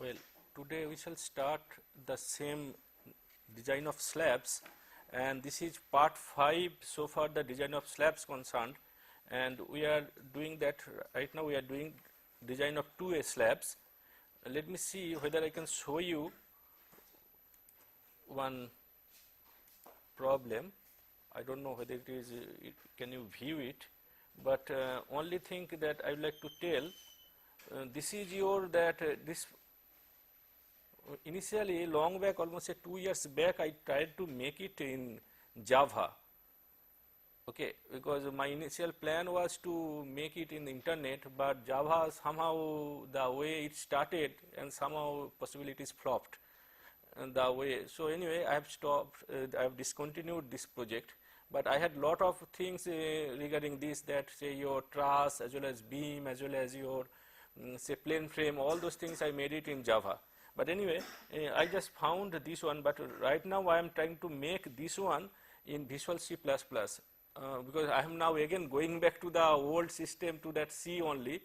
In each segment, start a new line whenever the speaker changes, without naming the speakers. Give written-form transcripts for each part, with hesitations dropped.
Well, today we shall start the same design of slabs, and this is part 5 so far the design of slabs concerned, and we are doing that right now. We are doing design of 2A slabs. Let me see whether I can show you one problem. I don't know whether it is, can you view it, but only thing that I would like to tell, this is your this initially long back, almost 2 years back, I tried to make it in Java, okay, because my initial plan was to make it in the internet, but Java somehow the way it started and somehow possibilities flopped the way. So anyway, I have stopped, I have discontinued this project, but I had lot of things regarding this, that say your truss as well as beam as well as your say plane frame, all those things I made it in Java. But anyway, I just found this one, but right now I am trying to make this one in Visual C++, because I am now again going back to the old system, to that C only,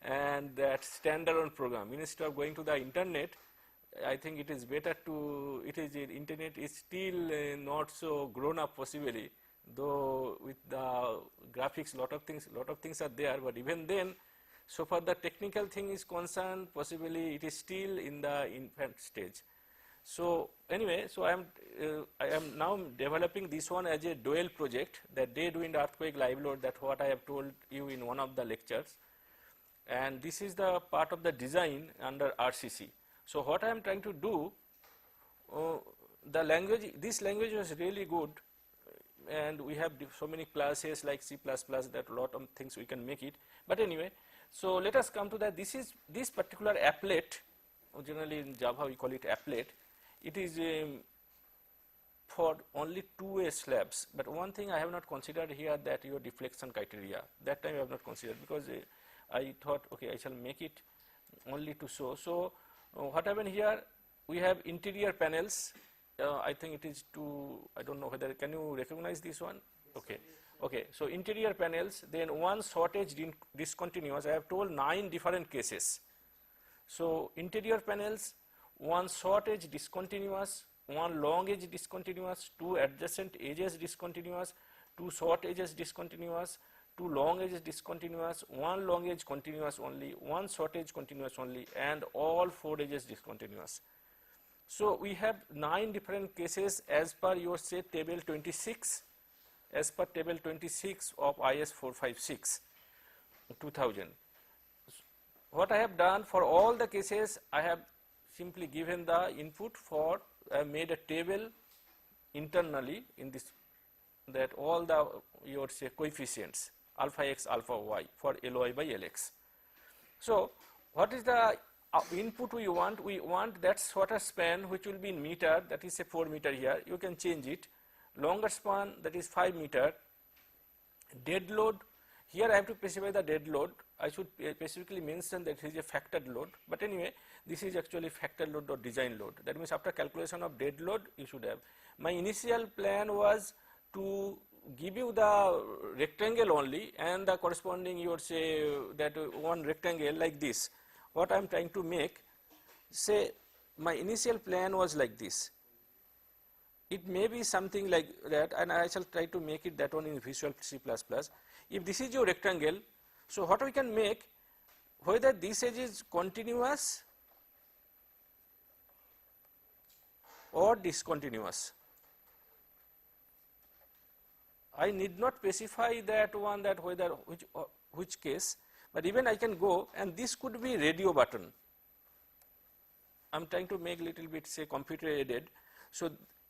and that standalone program. Instead of going to the internet, I think it is better to, internet is still not so grown up possibly, though with the graphics lot of things are there, but even then, so far the technical thing is concerned, possibly it is still in the infant stage. So anyway, so I am now developing this one as a dual project, that dead wind earthquake live load, that what I have told you in one of the lectures, and this is the part of the design under RCC. So what I am trying to do, the language, this language was really good, and we have so many classes like C++, that a lot of things we can make it. But anyway, so let us come to that. This particular applet, generally in Java we call it applet. It is for only 2A slabs. But one thing I have not considered here, that your deflection criteria. That time I have not considered, because I thought, okay, I shall make it only to show. So what happened here? We have interior panels. I think it is I don't know whether, can you recognize this one? Okay. Okay, so interior panels, then one short edge discontinuous. I have told 9 different cases. So interior panels, one short edge discontinuous, one long edge discontinuous, 2 adjacent edges discontinuous, 2 short edges discontinuous, 2 long edges discontinuous, 1 long edge continuous only, 1 short edge continuous only, and all 4 edges discontinuous. So we have 9 different cases as per your say table 26. As per table 26 of IS 456 2000. What I have done for all the cases, I have simply given the input for, I have made a table internally in this, that all the your say coefficients alpha x alpha y for Ly by Lx. So what is the input we want? We want that shorter span which will be in meter, that is say 4 meter here, you can change it. Longer span, that is 5 meter. Dead load, here I have to specify the dead load. I should specifically mention that it is a factored load, but anyway, this is actually factored load or design load. That means after calculation of dead load, you should have. My initial plan was to give you the rectangle only, and the corresponding you would say that one rectangle like this. What I am trying to make, say my initial plan was like this. It may be something like that, and I shall try to make it that one in Visual C++. If this is your rectangle, so what we can make, whether this edge is continuous or discontinuous. I need not specify that one, that whether which case, but even I can go, and this could be radio button. I am trying to make little bit say computer aided.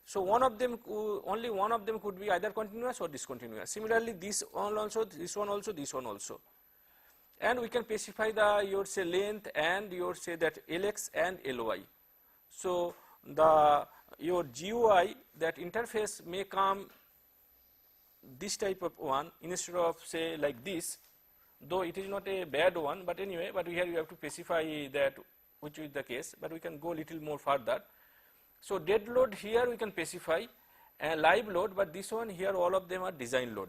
So one of them, only one of them could be either continuous or discontinuous. Similarly, this one also, this one also, this one also. And we can specify the your say length and your say that Lx and Ly. So your GUI, that interface may come this type of one instead of say like this, though it is not a bad one, but anyway, but here you have to specify that which is the case, but we can go little more further. So dead load here we can specify, and live load, but this one here all of them are design load.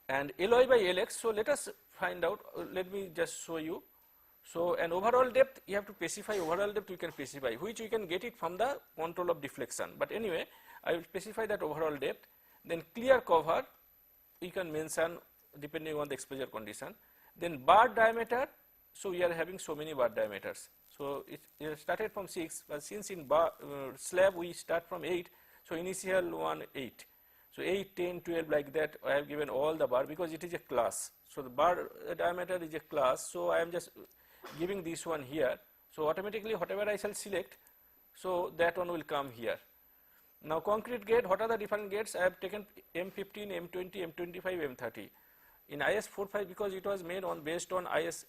And Ly by Lx, so let us find out, let me just show you. So an overall depth, you have to specify overall depth, we can specify, which we can get it from the control of deflection. But anyway, I will specify that overall depth. Then clear cover, we can mention depending on the exposure condition. Then bar diameter, so we are having so many bar diameters. So it started from 6, but since in slab we start from 8, so initial one 8. So 8, 10, 12 like that, I have given all the bar because it is a class. So the bar diameter is a class, so I am just giving this one here. So automatically whatever I shall select, so that one will come here. Now concrete gate, what are the different gates? I have taken M15, M20, M25, M30. In IS 45, because it was made on based on IS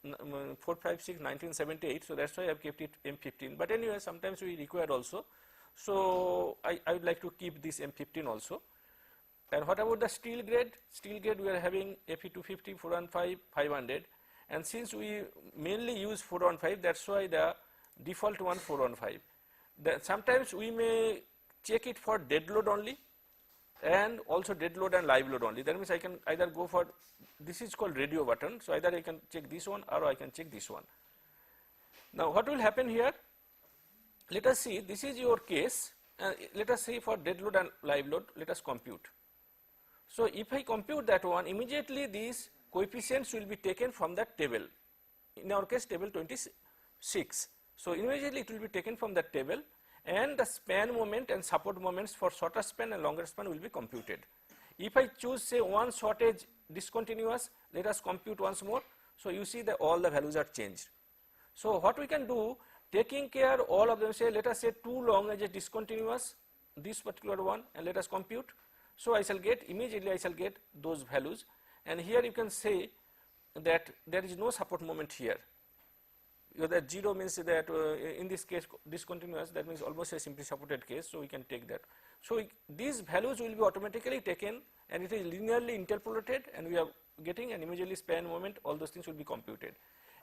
456 1978, so that's why I have kept it M15. But anyway, sometimes we require also. So I would like to keep this M15 also. And what about the steel grade? Steel grade we are having Fe 250, 415, 500. And since we mainly use 415, that's why the default one 415. Sometimes we may check it for dead load only and also dead load and live load only. That means I can either go for, this is called radio button. So either I can check this one or I can check this one. Now what will happen here? Let us see, this is your case. Let us see for dead load and live load, let us compute. So if I compute that one, immediately these coefficients will be taken from that table. In our case, table 26. So immediately it will be taken from that table, and the span moment and support moments for shorter span and longer span will be computed. If I choose say one shortage discontinuous, let us compute once more. So you see that all the values are changed. So what we can do, taking care all of them, say let us say 2 long edges discontinuous, this particular one, and let us compute. So I shall get, immediately I shall get those values, and here you can say that there is no support moment here. That 0 means that in this case discontinuous, that means almost a simply supported case, so we can take that. So these values will be automatically taken, and it is linearly interpolated, and we are getting an immediately span moment, all those things will be computed.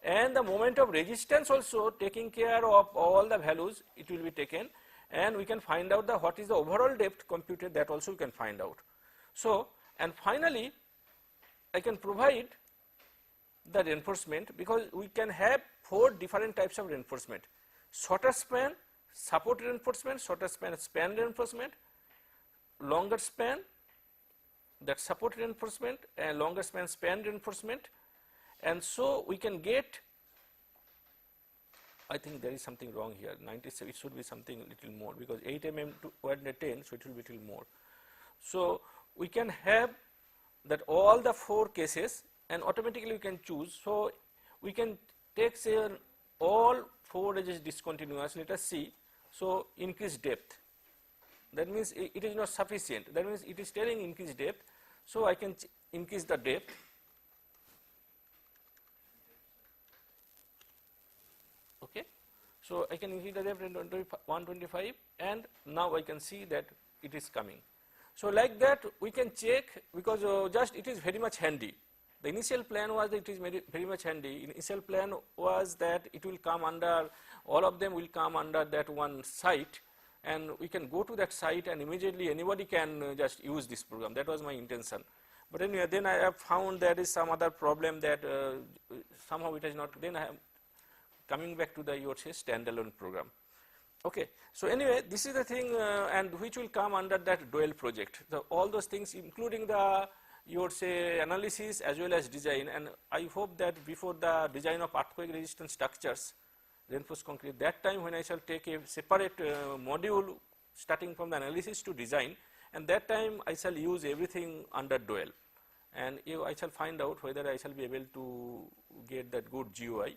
And the moment of resistance also, taking care of all the values, it will be taken, and we can find out the what is the overall depth computed, that also we can find out. So, and finally I can provide the reinforcement, because we can have 4 different types of reinforcement: shorter span support reinforcement, shorter span span reinforcement, longer span that support reinforcement, and longer span span reinforcement. And so we can get, I think there is something wrong here, 97, it should be something little more, because 8 mm to 110, so it will be little more. So we can have that all the 4 cases, and automatically we can choose. So we can take say all 4 edges discontinuous, let us see. So increase depth, that means it is not sufficient, that means it is telling increase depth. So I can increase the depth. Okay, so I can increase the depth to 125, and now I can see that it is coming. So like that we can check, because just it is very much handy. The initial plan was that it is very much handy. Initial plan was that it will come under, all of them will come under that one site, and we can go to that site and immediately anybody can just use this program. That was my intention. But anyway, then I have found there is some other problem that somehow it is not, then I am coming back to the your say standalone program. Okay, so anyway, this is the thing, and which will come under that dual project. All those things, including the your say analysis as well as design, and I hope that before the design of earthquake resistant structures, reinforced concrete, that time when I shall take a separate module starting from the analysis to design, and that time I shall use everything under dual, and I shall find out whether I shall be able to get that good GUI.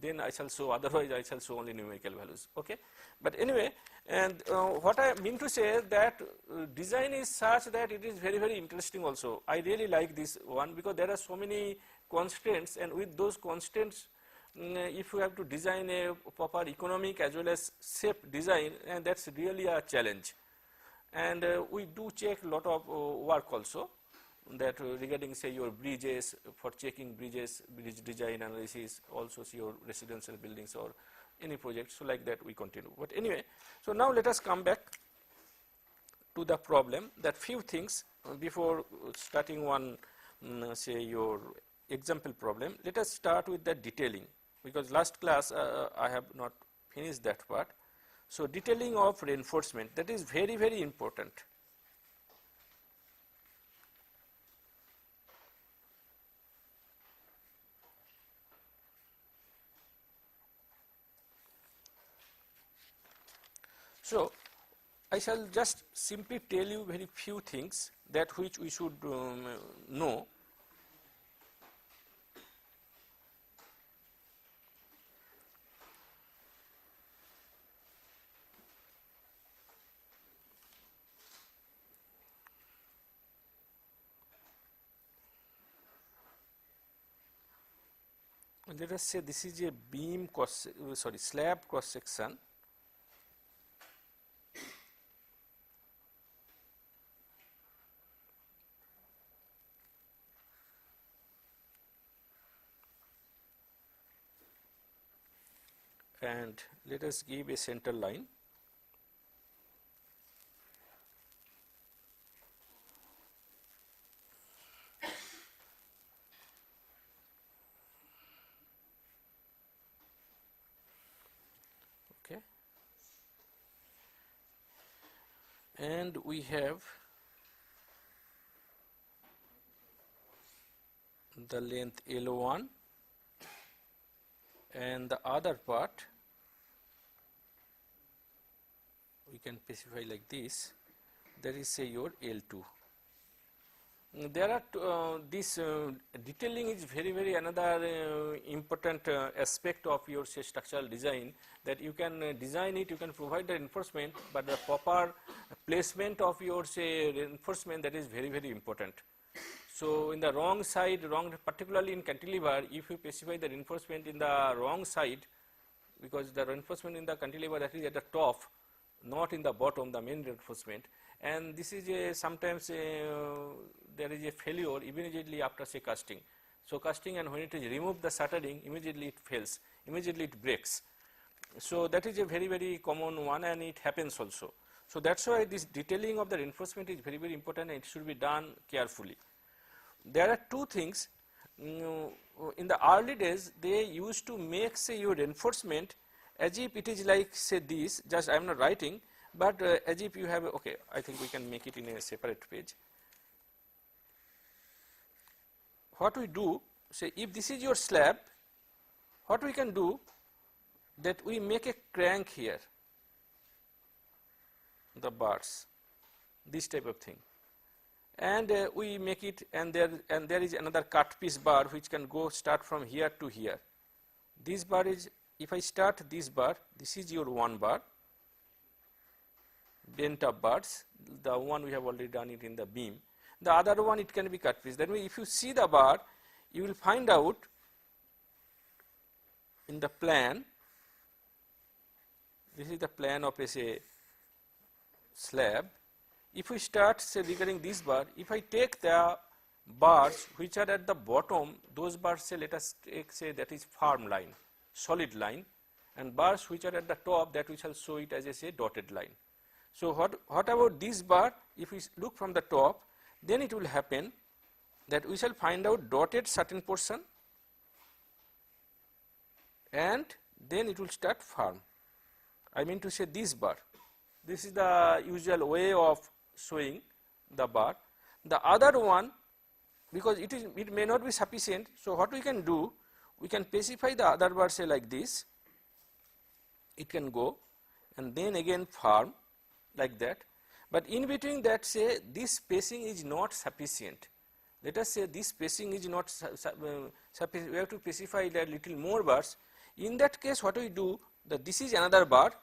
Then I shall show, otherwise I shall show only numerical values. Okay, but anyway, and what I mean to say is that design is such that it is very, very interesting also. I really like this one, because there are so many constraints, and with those constraints, if you have to design a proper economic as well as safe design, and that's really a challenge. And we do check a lot of work also, that regarding say your bridges, for checking bridges, bridge design analysis, also see your residential buildings or any project. So like that we continue. But anyway, so now let us come back to the problem, that few things before starting one say your example problem. Let us start with the detailing. because last class I have not finished that part. So, detailing of reinforcement, that is very, very important. So, I shall just simply tell you very few things that which we should know. Let us say this is a beam slab cross section. And let us give a center line. Okay. And we have the length L1 and the other part we can specify like this, that is say your L2. There are this detailing is very, very another important aspect of your say structural design, that you can design it, you can provide the reinforcement, but the proper placement of your say reinforcement, that is very, very important. So, in the wrong side, particularly in cantilever, if you specify the reinforcement in the wrong side, because the reinforcement in the cantilever that is at the top, not in the bottom, the main reinforcement, and this is a sometimes there is a failure immediately after say casting. So, casting, and when it is removed the shuttering, immediately it fails, immediately it breaks. So, that is a very, very common one, and it happens also. So, that is why this detailing of the reinforcement is very, very important, and it should be done carefully. There are two things. In the early days, they used to make say your reinforcement as if it is like say this, just I am not writing, but as if you have, okay, I think we can make it in a separate page. What we do, say if this is your slab, what we can do, that we make a crank here, the bars, this type of thing, and we make it, and there is another cut piece bar which can go start from here to here. This bar is, if I start this bar, this is your one bar, bent up bars, the one we have already done it in the beam. The other one it can be cut piece. That means if you see the bar, you will find out in the plan, this is the plan of a say slab. If we start say regarding this bar, if I take the bars which are at the bottom, those bars say let us take say that is firm line, solid line, and bars which are at the top, that we shall show it as a say dotted line. So, what about this bar? If we look from the top, then it will happen that we shall find out dotted certain portion, and then it will start firm. I mean to say this bar. This is the usual way of showing the bar. The other one, because it may not be sufficient, so what we can do, we can specify the other bar say like this, it can go, and then again firm like that, but in between that say this spacing is not sufficient. Let us say this spacing is not sufficient, we have to specify that little more bars. In that case what we do, that this is another bar,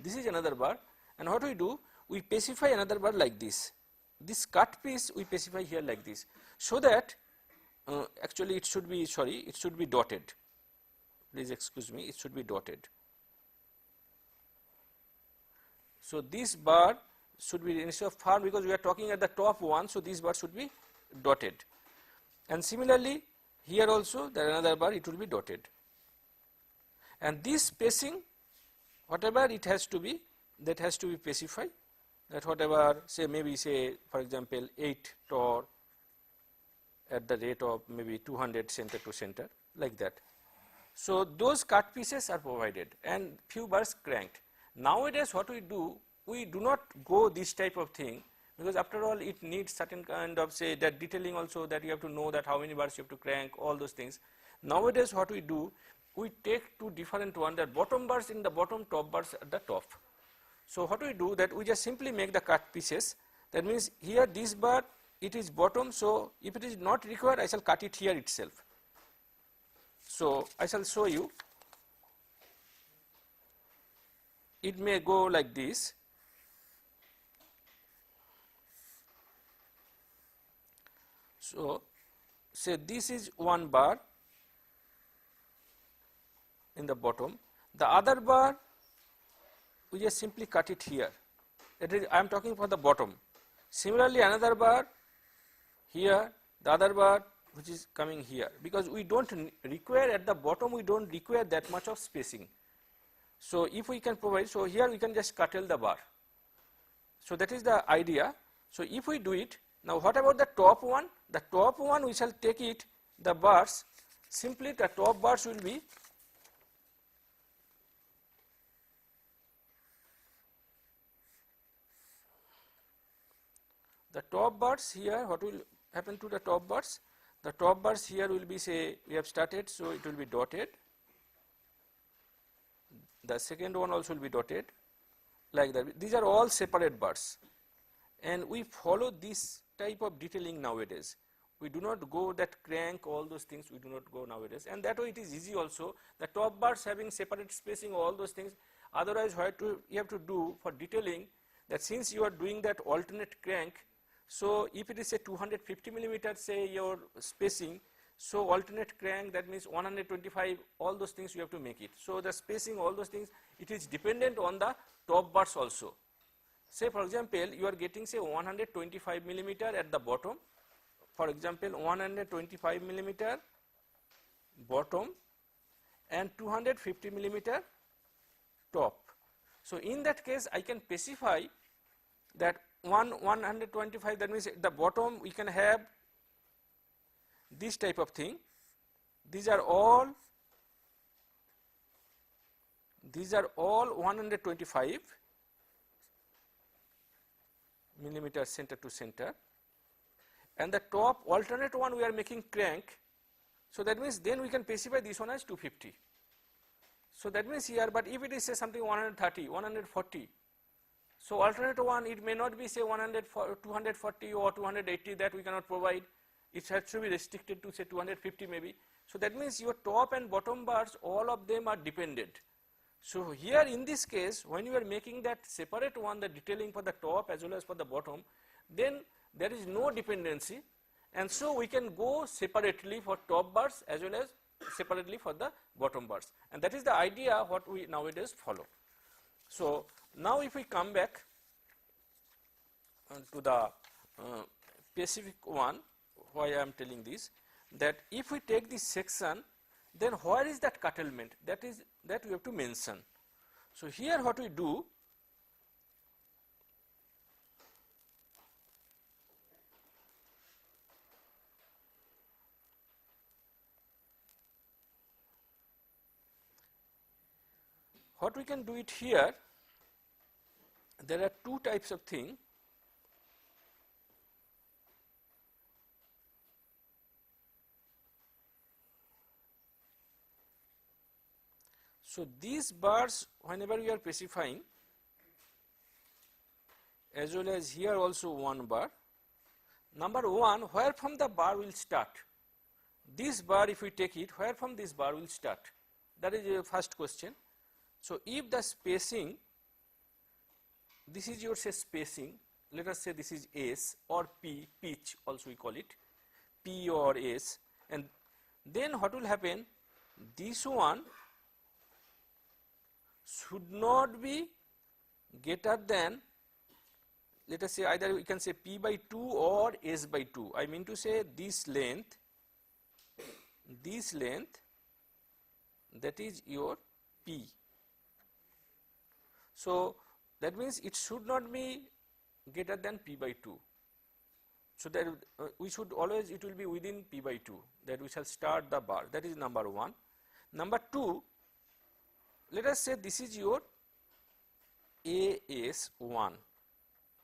this is another bar, and what we do, we specify another bar like this. This cut piece we specify here like this, so that actually it should be, sorry, it should be dotted, please excuse me, it should be dotted. So, this bar should be instead of firm, because we are talking at the top one, so this bar should be dotted, and similarly here also there another bar, it will be dotted, and this spacing whatever it has to be, that has to be specified, that whatever say maybe say for example 8 torr at the rate of maybe 200 center to center like that. So those cut pieces are provided and few bars cranked. Nowadays what we do not go this type of thing, because after all it needs certain kind of, say, that detailing also, that you have to know that how many bars you have to crank, all those things. Nowadays what we do, we take two different one, that bottom bars in the bottom, top bars at the top. So what we do, that we just simply make the cut pieces. That means here this bar, it is bottom, so if it is not required, I shall cut it here itself. So I shall show you. It may go like this. So say this is one bar in the bottom, the other bar we just simply cut it here. That is, I am talking for the bottom. Similarly, another bar here, the other bar which is coming here, because we don't require at the bottom, we don't require that much of spacing. So if we can provide, so here we can just curtail the bar. So that is the idea. So if we do it, now what about the top one? The top one we shall take it, the bars, simply the top bars will be the top bars here. What will happen to the top bars? The top bars here will be, say, we have started, so it will be dotted. The second one also will be dotted, like that. These are all separate bars, and we follow this type of detailing nowadays. We do not go that crank, all those things we do not go nowadays, and that way it is easy also. The top bars having separate spacing, all those things. Otherwise what you have to do for detailing, that since you are doing that alternate crank, so if it is a 250 millimeter, say, your spacing, so alternate crank, that means 125, all those things you have to make it. So the spacing, all those things, it is dependent on the top bars also. Say for example, you are getting, say, 125 millimeter at the bottom, for example 125 millimeter bottom and 250 millimeter top. So in that case I can specify that 125, that means the bottom we can have this type of thing. These are all 125 millimeter center to center, and the top alternate one we are making crank. So that means then we can specify this one as 250. So that means here, but if it is, say, something 130, 140, so alternate one, it may not be, say, 240 or 280, that we cannot provide. It has to be restricted to, say, 250 maybe. So that means your top and bottom bars, all of them are dependent. So here in this case, when you are making that separate one, the detailing for the top as well as for the bottom, then there is no dependency, and so we can go separately for top bars as well as separately for the bottom bars, and that is the idea what we nowadays follow. So now if we come back to the specific one, why I am telling this, that if we take this section, then where is that curtailment, that we have to mention. So here what we do, what we can do it here, there are two types of thing. So these bars, whenever we are specifying, as well as here also one bar, number one, where from the bar will start? This bar, if we take it, where from this bar will start? That is your first question. So if the spacing, this is your, say, spacing, let us say this is S or P, pitch also we call it, P or S, and then what will happen, this one should not be greater than, let us say, either we can say P by 2 or S by 2. I mean to say this length, that is your P. So that means it should not be greater than P by 2. So that we should always, it will be within P by 2, that we shall start the bar, that is number one. Number 2, let us say this is your AS1,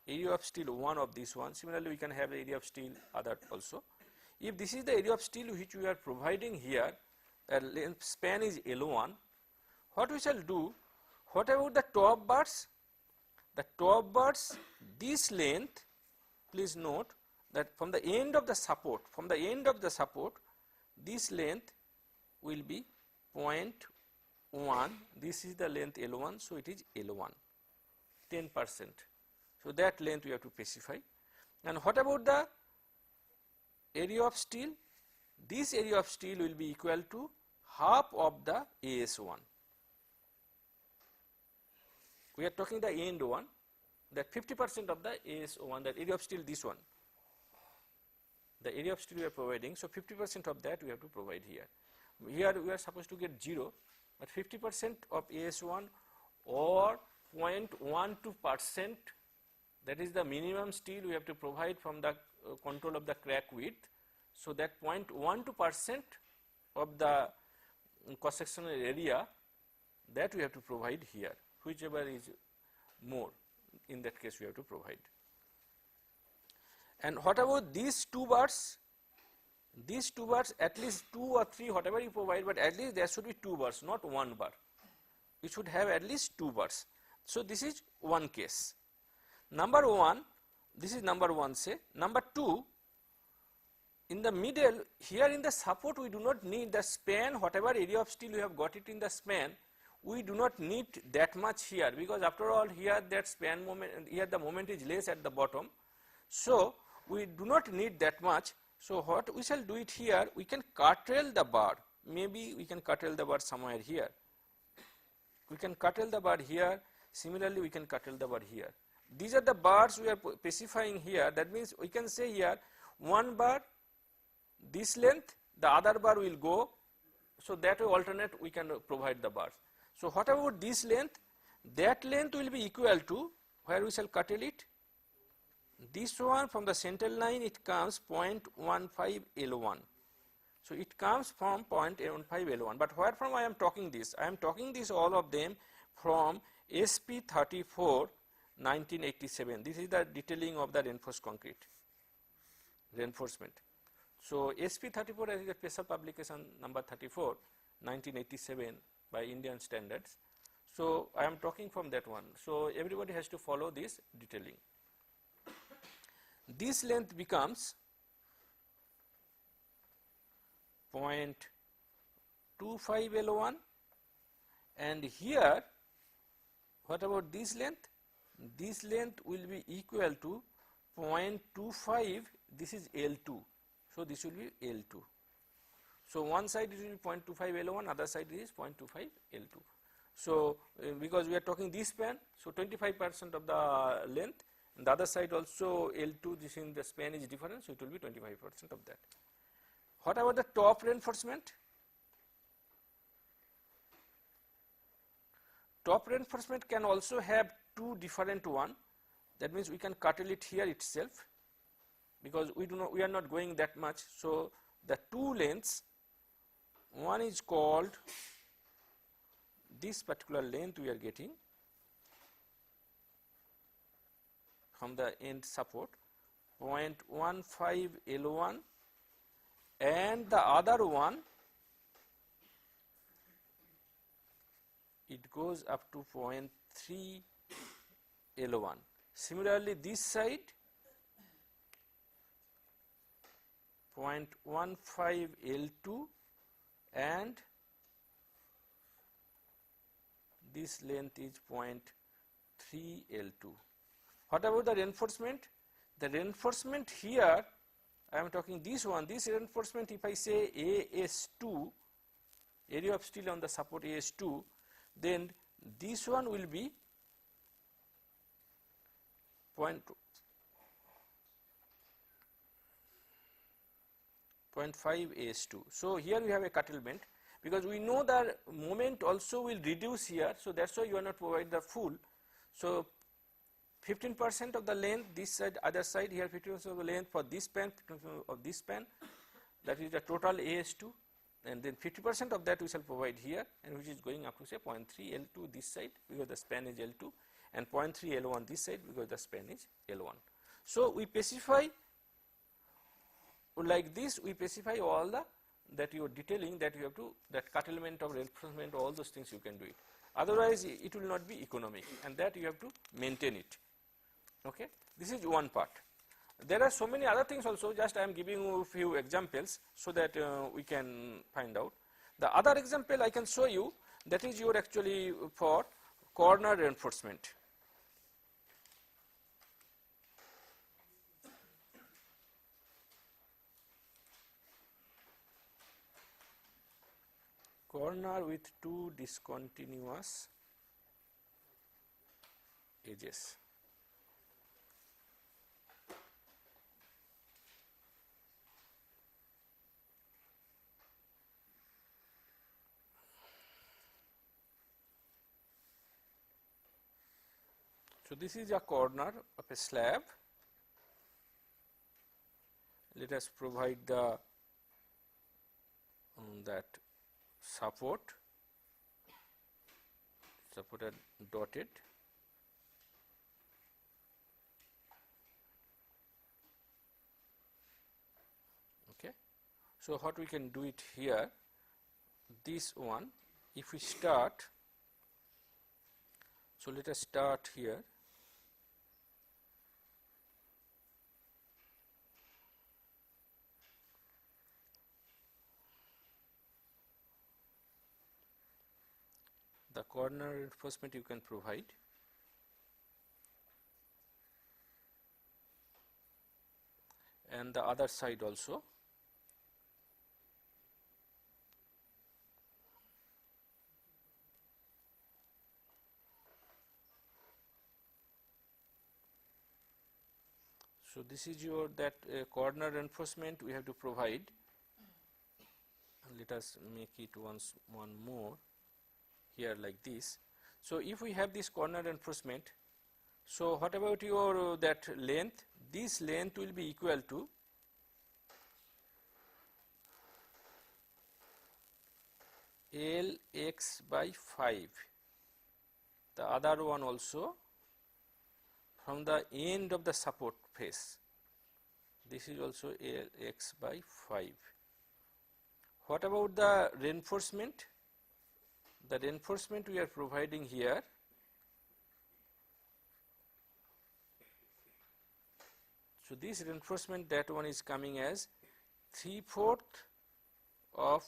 area of steel 1 of this one. Similarly, we can have the area of steel other also. If this is the area of steel which we are providing here, the length span is L1, what we shall do, what about the top bars? The top bars, this length, please note that from the end of the support, this length will be 0.1, this is the length L1, so it is L1, 10%. So that length we have to specify. And what about the area of steel? This area of steel will be equal to half of the AS1. We are talking the end one, that 50% of the AS1, that area of steel, this one. The area of steel we are providing, so 50% of that we have to provide here. Here we are supposed to get 0, but 50% of AS1 or 0.12%, that is the minimum steel we have to provide from the control of the crack width. So that 0.12% of the cross-sectional area, that we have to provide here, whichever is more, in that case we have to provide. And what about these 2 bars? These 2 bars, at least 2 or 3, whatever you provide, but at least there should be 2 bars, not 1 bar. You should have at least 2 bars. So this is one case. Number 1, this is number 1 say. Number 2, in the middle, here in the support we do not need the span, whatever area of steel we have got it in the span, we do not need that much here, because after all here that span moment, here the moment is less at the bottom. So we do not need that much. So what we shall do it here, we can curtail the bar, maybe we can curtail the bar somewhere here. We can curtail the bar here, similarly we can curtail the bar here. These are the bars we are specifying here, that means we can say here 1 bar this length, the other bar will go, so that way alternate we can provide the bars. So what about this length? That length will be equal to, where we shall curtail it? This one from the central line it comes 0.15 L1. So it comes from 0.15 L1. But where from I am talking this? I am talking this all of them from SP 34 1987. This is the detailing of the reinforced concrete reinforcement. So SP 34 is a special publication number 34 1987 by Indian standards. So I am talking from that one. So everybody has to follow this detailing. This length becomes 0.25 L1, and here what about this length? This length will be equal to 0.25, this is L2, so this will be L2. So one side it will be 0.25 L1, other side is 0.25 L2. So because we are talking this span, so 25% of the length, and the other side also L2, this in the span is different, so it will be 25% of that. What about the top reinforcement? Top reinforcement can also have 2 different one, that means we can curtail it here itself, because we are not going that much. So the 2 lengths, one is called, this particular length we are getting from the end support 0.15 L1, and the other one it goes up to 0.3 L1. Similarly this side 0.15 L2, and this length is 0.3 L2. What about the reinforcement? The reinforcement here, I am talking this one, this reinforcement, if I say AS2, area of steel on the support AS2, then this one will be 0.5 AS2. So here we have a curtailment, because we know that moment also will reduce here, so that's why you are not provide the full. So 15% of the length this side, other side, here 15% of the length for this span, 15% of this span, that is the total AS2, and then 50% of that we shall provide here, and which is going up to say 0.3 L2 this side because the span is L2, and 0.3 L1 this side because the span is L1. So we specify like this, we specify all the that you are detailing, that you have to, that curtailment of reinforcement, all those things you can do it. Otherwise it will not be economic, and that you have to maintain it. Okay, this is one part. There are so many other things also, just I am giving you a few examples so that we can find out. The other example I can show you, that is your actually for corner reinforcement. Corner with two discontinuous edges. So this is a corner of a slab. Let us provide the that supported dotted. Okay. So what we can do it here, this one, if we start, so let us start here. The corner reinforcement you can provide, and the other side also. So this is your that corner reinforcement we have to provide. Let us make it one more here like this. So if we have this corner reinforcement, so what about your that length? This length will be equal to Lx by 5. The other one also from the end of the support face. This is also Lx by 5. What about the reinforcement? The reinforcement we are providing here, so this reinforcement, that one is coming as 3/4 of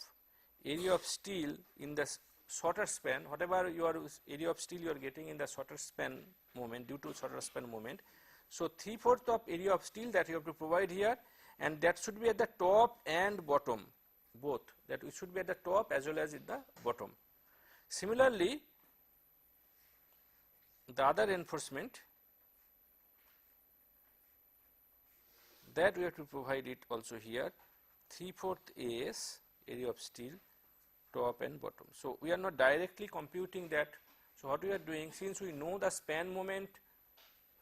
area of steel in the shorter span, whatever your area of steel you are getting in the shorter span moment due to shorter span moment. So 3/4 of area of steel that you have to provide here, and that should be at the top and bottom both, that it should be at the top as well as at the bottom. Similarly, the other reinforcement, that we have to provide it also here, 3/4 AS area of steel, top and bottom. So we are not directly computing that. So what we are doing, since we know the span moment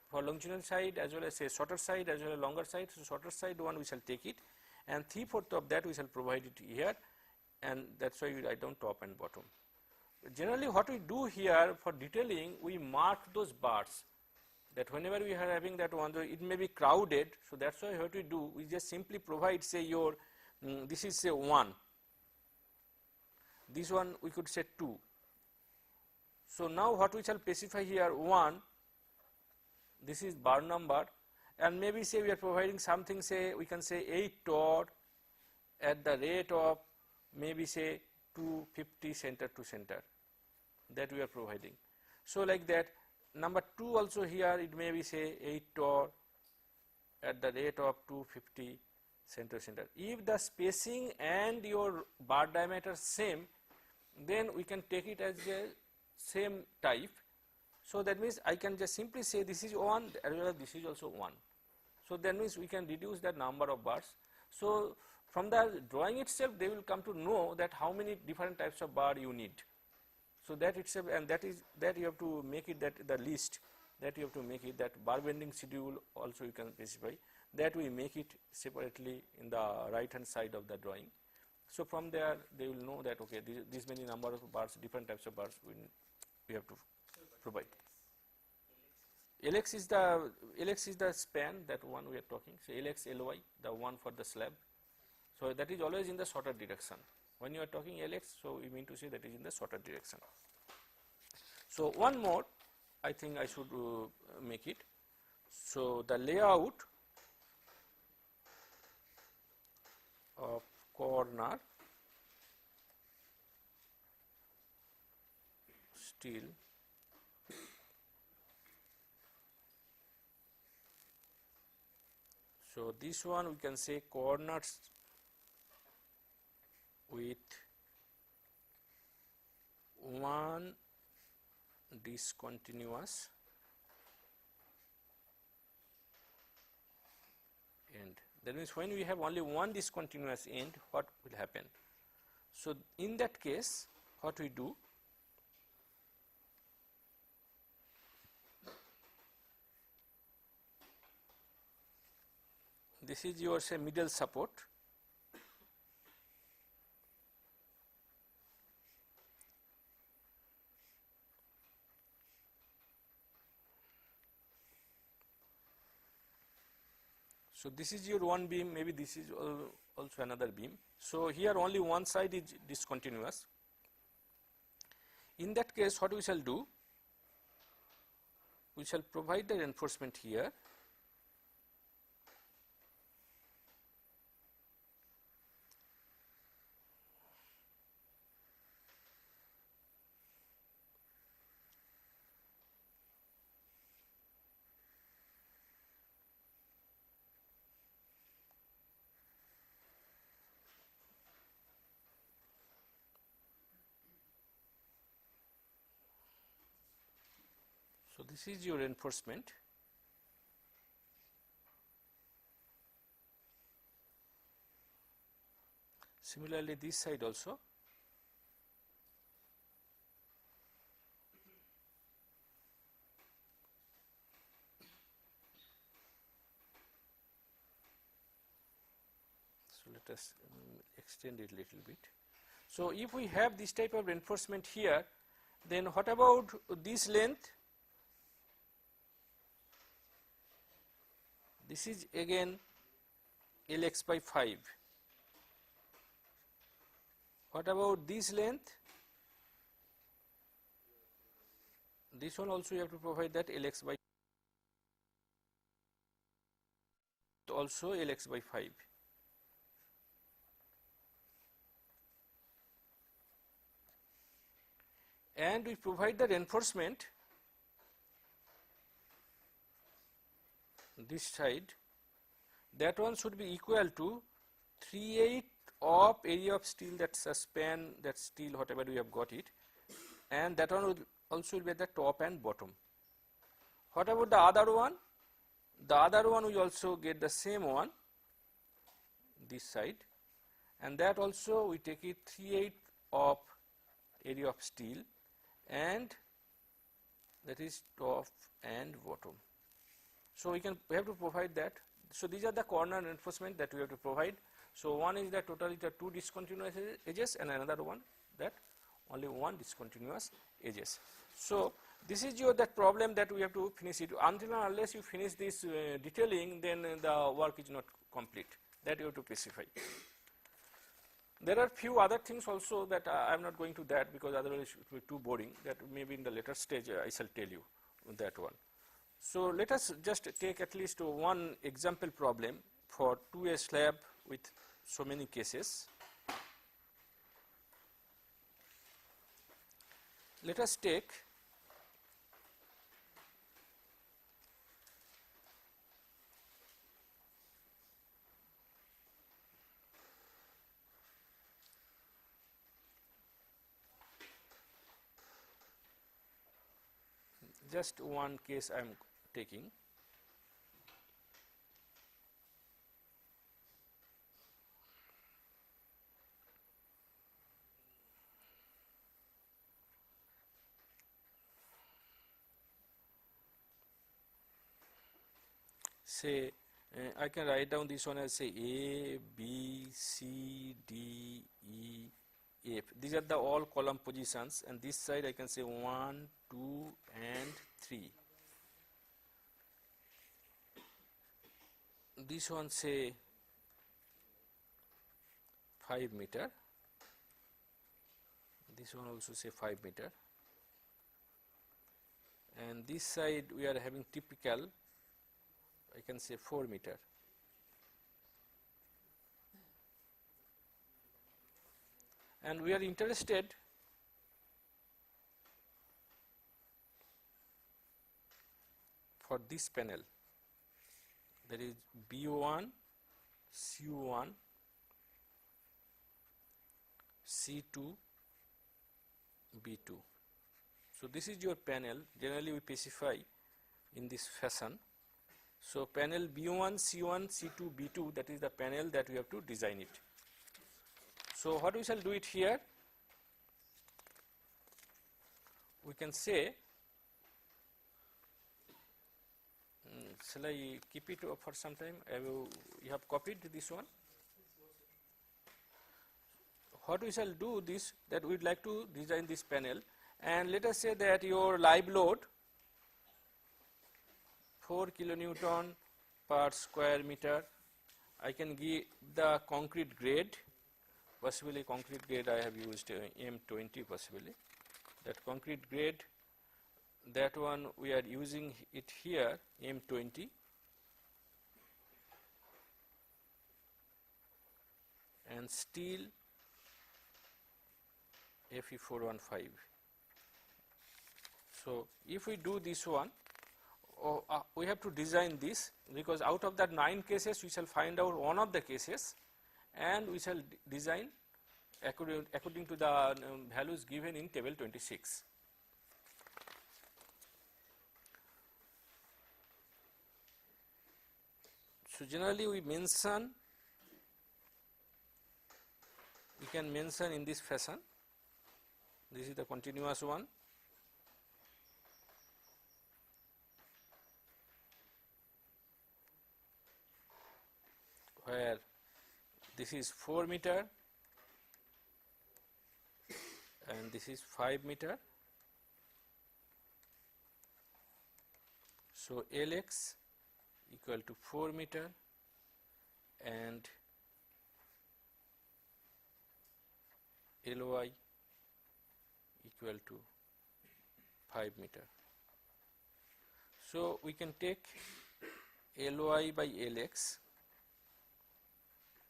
for longitudinal side as well as say shorter side as well as longer side, so shorter side one we shall take it, and 3/4 of that we shall provide it here, and that's why we write down top and bottom. Generally what we do here for detailing, we mark those bars, that whenever we are having that one, it may be crowded, so that's why what we do, we just simply provide say your this is say 1, this one we could say 2. So now what we shall specify here 1, this is bar number, and maybe say we are providing something, say we can say 8 tor at the rate of maybe say 250 center to center, that we are providing. So like that, number 2 also here it may be say 8 tor at the rate of 250 center to center. If the spacing and your bar diameter same, then we can take it as a same type. So that means I can just simply say this is 1 as well as this is also 1. So that means we can reduce the number of bars. So from the drawing itself they will come to know that how many different types of bar you need. So that itself, and that is that you have to make it, that the list that you have to make it, that bar bending schedule also you can specify, that we make it separately in the right hand side of the drawing. So from there they will know that okay, this many number of bars, different types of bars we have to provide. LX is the span, that one we are talking. So LX LY, the one for the slab. So that is always in the shorter direction. When you are talking LX, so we mean to say that is in the shorter direction. So one more, I think I should make it. So the layout of corner steel so this one we can say corners with one discontinuous end. That means when we have only one discontinuous end, what will happen? So in that case, what we do? This is your say middle support. So this is your one beam, maybe this is also another beam. So here only one side is discontinuous. In that case, what we shall do? We shall provide the reinforcement here. So this is your reinforcement. Similarly, this side also. So let us extend it a little bit. So if we have this type of reinforcement here, then what about this length? This is again Lx by 5. What about this length? This one also you have to provide that Lx by also Lx by 5. And we provide the reinforcement this side, that one should be equal to 3/8 of area of steel, that's a span, that steel whatever we have got it, and that one will also be at the top and bottom. What about the other one? The other one we also get the same one, this side, and that also we take it 3/8 of area of steel, and that is top and bottom. So we have to provide that. So these are the corner reinforcement that we have to provide. So one is that totally the two discontinuous edges, and another one that only one discontinuous edges. So this is your that problem that we have to finish it. Until and unless you finish this detailing, then the work is not complete. That you have to specify. There are few other things also that I am not going to that, because otherwise it will be too boring. That maybe in the later stage I shall tell you that one. So let us just take at least one example problem for 2A slab with so many cases. Let us take just one case I am taking. Say I can write down this one as say A, B, C, D, E, F. These are the all column positions, and this side I can say 1, 2 and 3. This one say 5 meter. This one also say 5 meter. And this side we are having typical, I can say 4 meter. And we are interested for this panel, that is B1, C1, C2, B2. So this is your panel. Generally we specify in this fashion. So panel B1, C1, C2, B2, that is the panel that we have to design it. So what we shall do it here, we can say, shall I keep it for some time? You have copied this one. What we shall do this, that we would like to design this panel, and let us say that your live load 4 kilonewton per square meter. I can give the concrete grade, possibly concrete grade I have used M20 possibly. That concrete grade, that one we are using it here M20, and steel Fe415. So if we do this one, we have to design this, because out of that 9 cases we shall find out one of the cases, and we shall design according to the values given in table 26. So generally we mention, we can mention in this fashion. This is the continuous one, where this is 4 meter and this is 5 meter. So Lx equal to 4 meter and Ly equal to 5 meter. So we can take Ly by Lx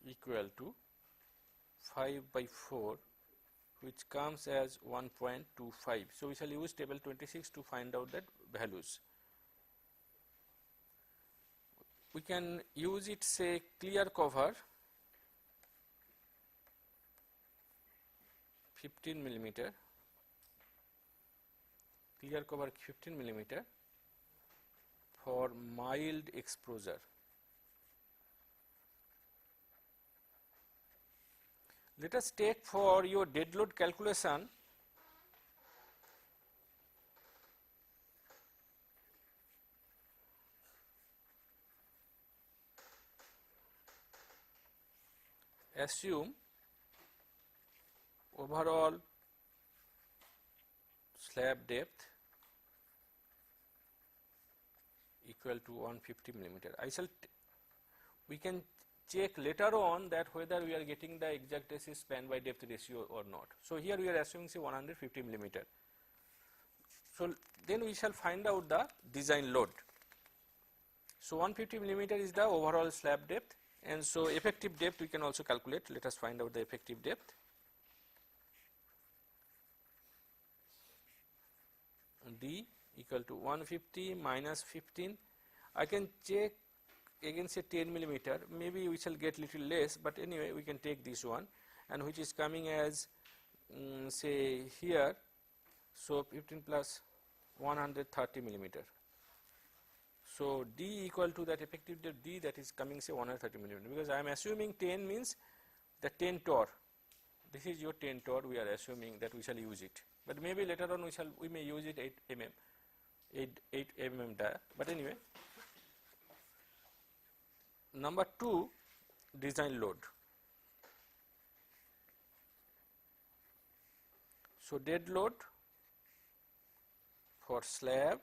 equal to 5 by 4, which comes as 1.25. So we shall use table 26 to find out that values. We can use it, say, clear cover 15 millimeter, clear cover 15 millimeter for mild exposure. Let us take for your dead load calculation assume overall slab depth equal to 150 millimeter. We can check later on that whether we are getting the exact span by depth ratio or not. So here we are assuming say 150 millimeter. So then we shall find out the design load. So 150 millimeter is the overall slab depth, and so effective depth we can also calculate. Let us find out the effective depth. D equal to 150 minus 15. I can check again say 10 millimeter, maybe we shall get little less, but anyway we can take this one, and which is coming as say here, so 15 plus 130 millimeter. So D equal to that effective depth D, that is coming say 130 millimeter, because I am assuming 10 means the 10 torr. This is your 10 torr, we are assuming that we shall use it, but maybe later on we may use it 8 mm dia, but anyway. Number 2, design load. So dead load for slab,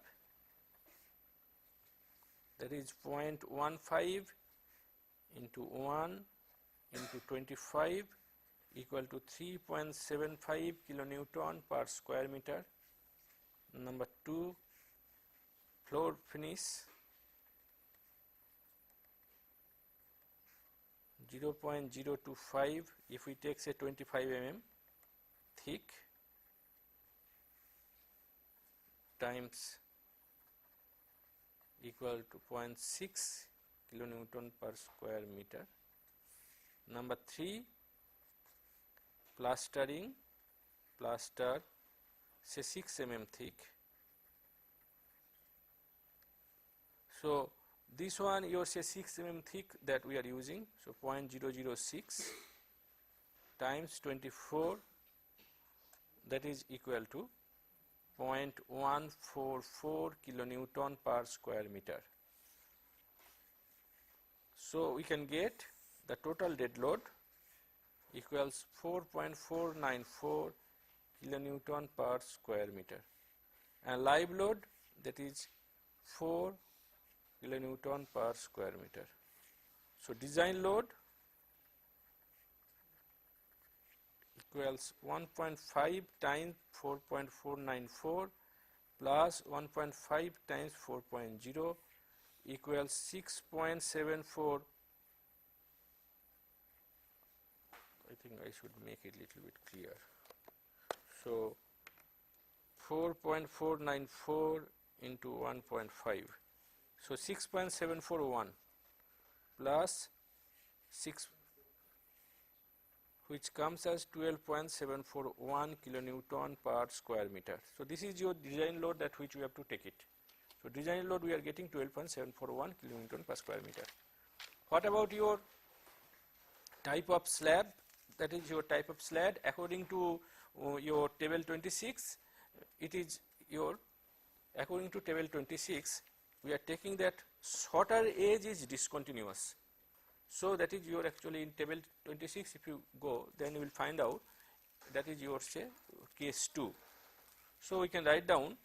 that is 0.15 into 1 into 25 equal to 3.75 kilonewton per square meter. Number 2, floor finish 0.025 if we take say 25 mm thick times equal to 0.6 kilonewton per square meter. Number 3, plastering, plaster say 6 mm thick. So this one you say 6 mm thick that we are using, so 0.006 times 24, that is equal to 0.144 kilonewton per square meter. So we can get the total dead load equals 4.494 kilonewton per square meter, and live load, that is 4 kilonewton per square meter. So design load equals 1.5 times 4.494 plus 1.5 times 4.0 equals 6.74. I think I should make it little bit clear. So 4.494 into 1.5. So 6.741 plus 6, which comes as 12.741 kilonewton per square meter. So this is your design load at which we have to take it. So design load we are getting 12.741 kilonewton per square meter. What about your type of slab? That is your type of slab according to your table 26. It is your, according to table 26, we are taking that shorter edge is discontinuous. So that is your actually in table 26, if you go, then you will find out that is your say case 2. So we can write down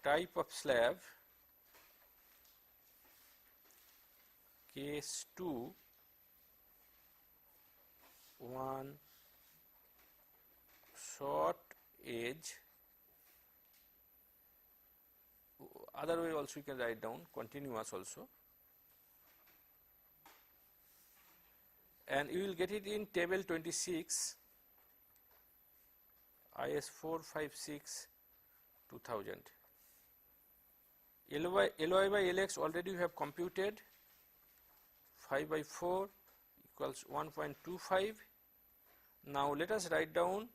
type of slab case 2, 1 short edge. Other way also you can write down continuous also, and you will get it in table 26 IS 456 2000. LY by LX already you have computed, 5 by 4 equals 1.25. Now let us write down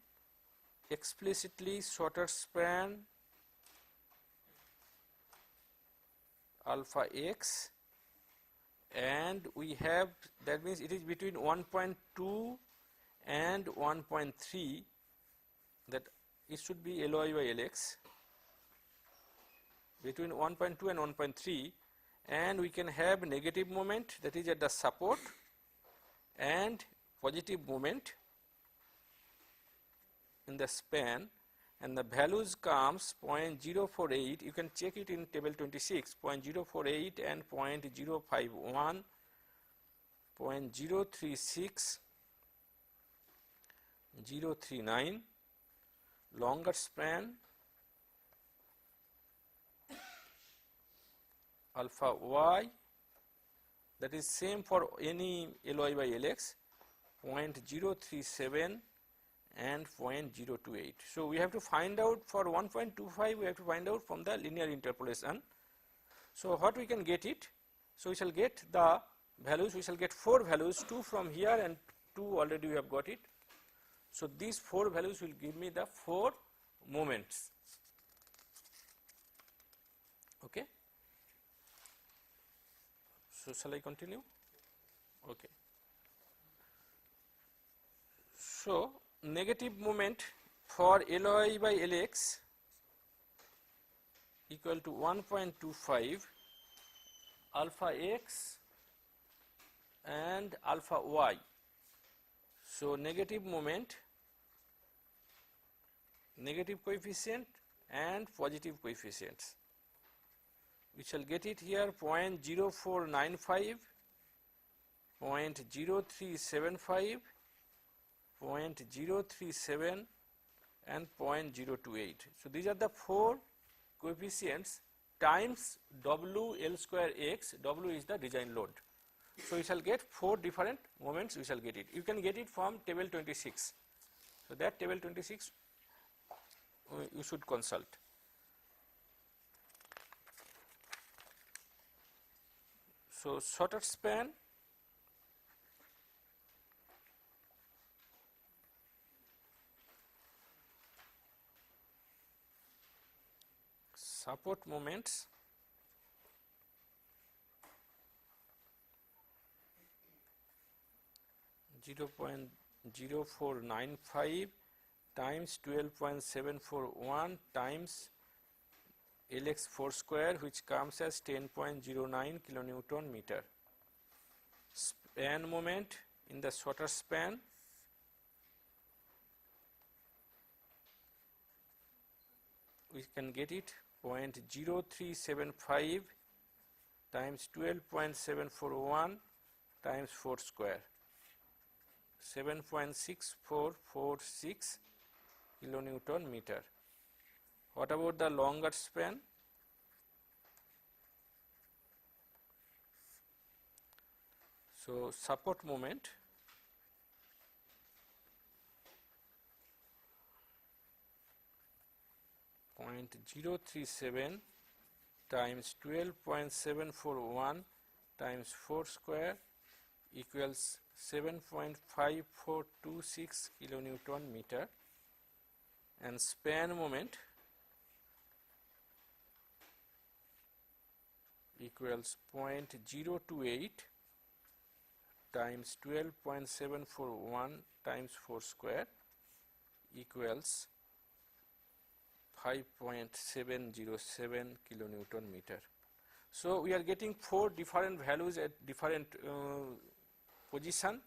explicitly shorter span alpha x, and we have, that means it is between 1.2 and 1.3, that it should be LY by LX between 1.2 and 1.3, and we can have negative moment, that is at the support, and positive moment in the span, and the values comes 0.048. You can check it in table 26, 0.048 and 0.051, 0.036, 039. Longer span alpha y, that is same for any LY by LX, 0.037 and 0.028. So we have to find out for 1.25, we have to find out from the linear interpolation. So what we can get it? So we shall get the values, we shall get 4 values, 2 from here and 2 already we have got it. So these 4 values will give me the 4 moments. Okay. So shall I continue? Okay. So negative moment for LY by LX equal to 1.25 alpha x and alpha y. So negative moment, negative coefficient and positive coefficients. We shall get it here 0.0495, 0.0375, 0.037 and 0.028. So these are the 4 coefficients times W L square x. W is the design load. So we shall get 4 different moments, we shall get it. You can get it from table 26. So that table 26 you should consult. So shorter span, support moments, (0.0495) times 12.741 times Lx4 square, which comes as 10.09 kilonewton meter. Span moment in the shorter span, we can get it 0.0375 times 12.741 times 4 square, 7.6446 kilonewton meter. What about the longer span? So support moment, .037 times 12.741 times 4 square equals 7.5426 kilonewton meter, and span moment equals 0.028 times 12.741 times 4 square equals 5.707 kilonewton meter. So we are getting 4 different values at different position.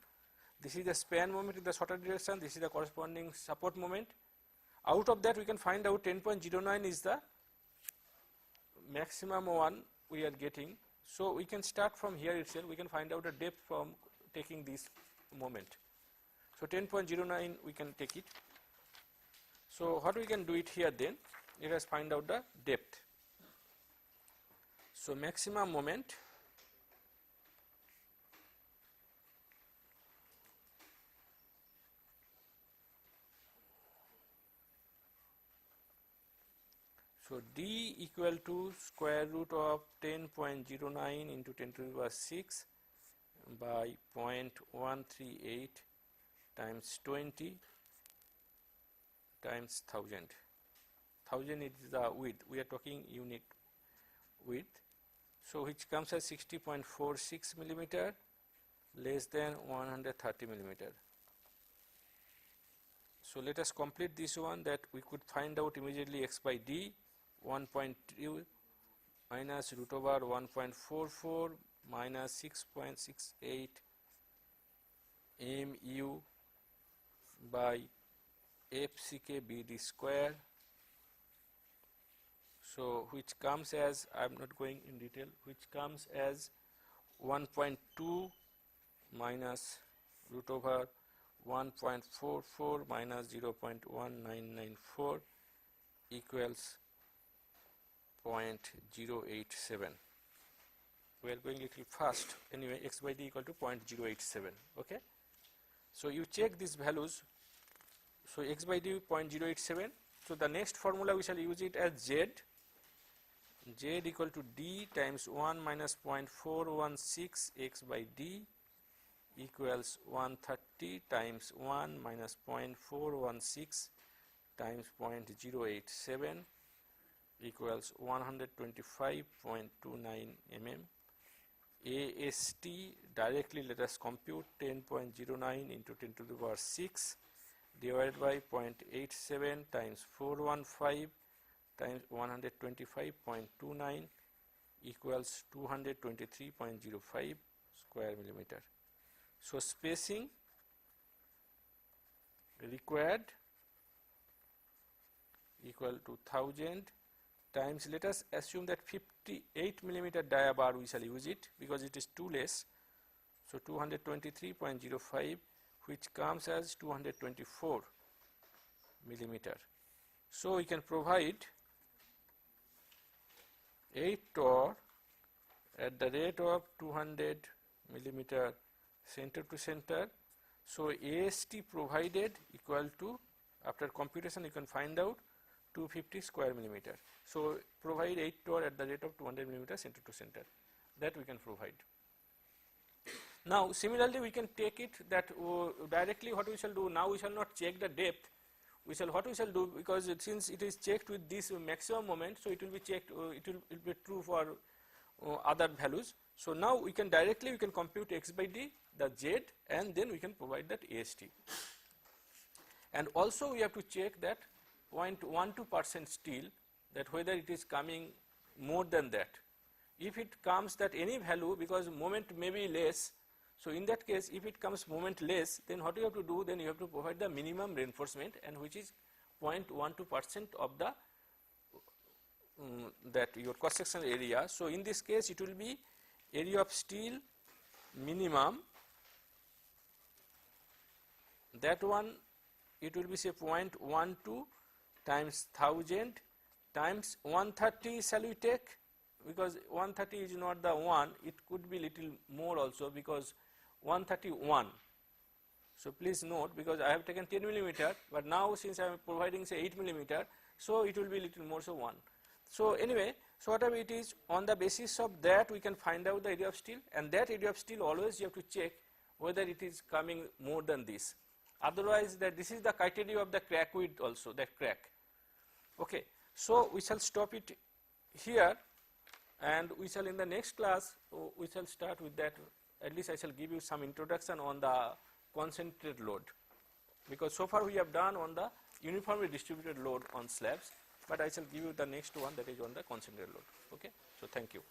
This is the span moment in the shorter direction, this is the corresponding support moment. Out of that we can find out 10.09 is the maximum one we are getting. So we can start from here itself, we can find out the depth from taking this moment. So 10.09 we can take it. So what we can do it here then, let us find out the depth. So maximum moment so D equal to square root of 10.09 into 10 to the power 6 by 0.138 times 20 times 1000. 1000 is the width, we are talking unit width. So which comes as 60.46 millimeter less than 130 millimeter. So let us complete this one, that we could find out immediately x by d 1.2 minus root over 1.44 minus 6.68 mu by FCK BD square. So which comes as, I am not going in detail, which comes as 1.2 minus root over 1.44 minus 0.1994 equals 0.087. We are going a little fast. Anyway, x by d equal to 0.087. Okay. So you check these values. So x by d 0.087. So the next formula we shall use it as z. Z equal to d times 1 minus 0.416 x by d equals 130 times 1 minus 0.416 times 0.087 equals 125.29 mm. AST directly let us compute 10.09 into 10 to the power 6 divided by 0.87 times 415 times 125.29 equals 223.05 square millimeter. So spacing required equal to 1000 times, let us assume that 58 millimeter dia bar we shall use it because it is too less. So 223.05, which comes as 224 millimeter. So we can provide 8 torr at the rate of 200 millimeter center to center. So AST provided equal to, after computation you can find out, 250 square millimeter. So provide 8 torr at the rate of 200 millimeter center to center, that we can provide. Now similarly we can take it that directly what we shall do, now we shall not check the depth, what we shall do, because since it is checked with this maximum moment, so it will be checked, it will be true for other values. So now we can directly compute x by d, the z, and then we can provide that AST. And also we have to check that 0.12% steel, that whether it is coming more than that. If it comes that any value, because moment may be less, so in that case if it comes moment less, then what you have to do, then you have to provide the minimum reinforcement, and which is 0.12% of the that your cross sectional area. So in this case it will be area of steel minimum, that one it will be say 0.12 times 1000 times 130 shall we take, because 130 is not the 1, it could be little more also, because 131. So please note, because I have taken 10 millimeter, but now since I am providing say 8 millimeter, so it will be little more, so 1. So anyway, so whatever it is, on the basis of that we can find out the area of steel, and that area of steel always you have to check whether it is coming more than this. Otherwise, that this is the criteria of the crack width also, that crack. Okay, so we shall stop it here, and we shall in the next class we shall start with that. At least I shall give you some introduction on the concentrated load, because so far we have done on the uniformly distributed load on slabs, but I shall give you the next one, that is on the concentrated load. Okay, so thank you.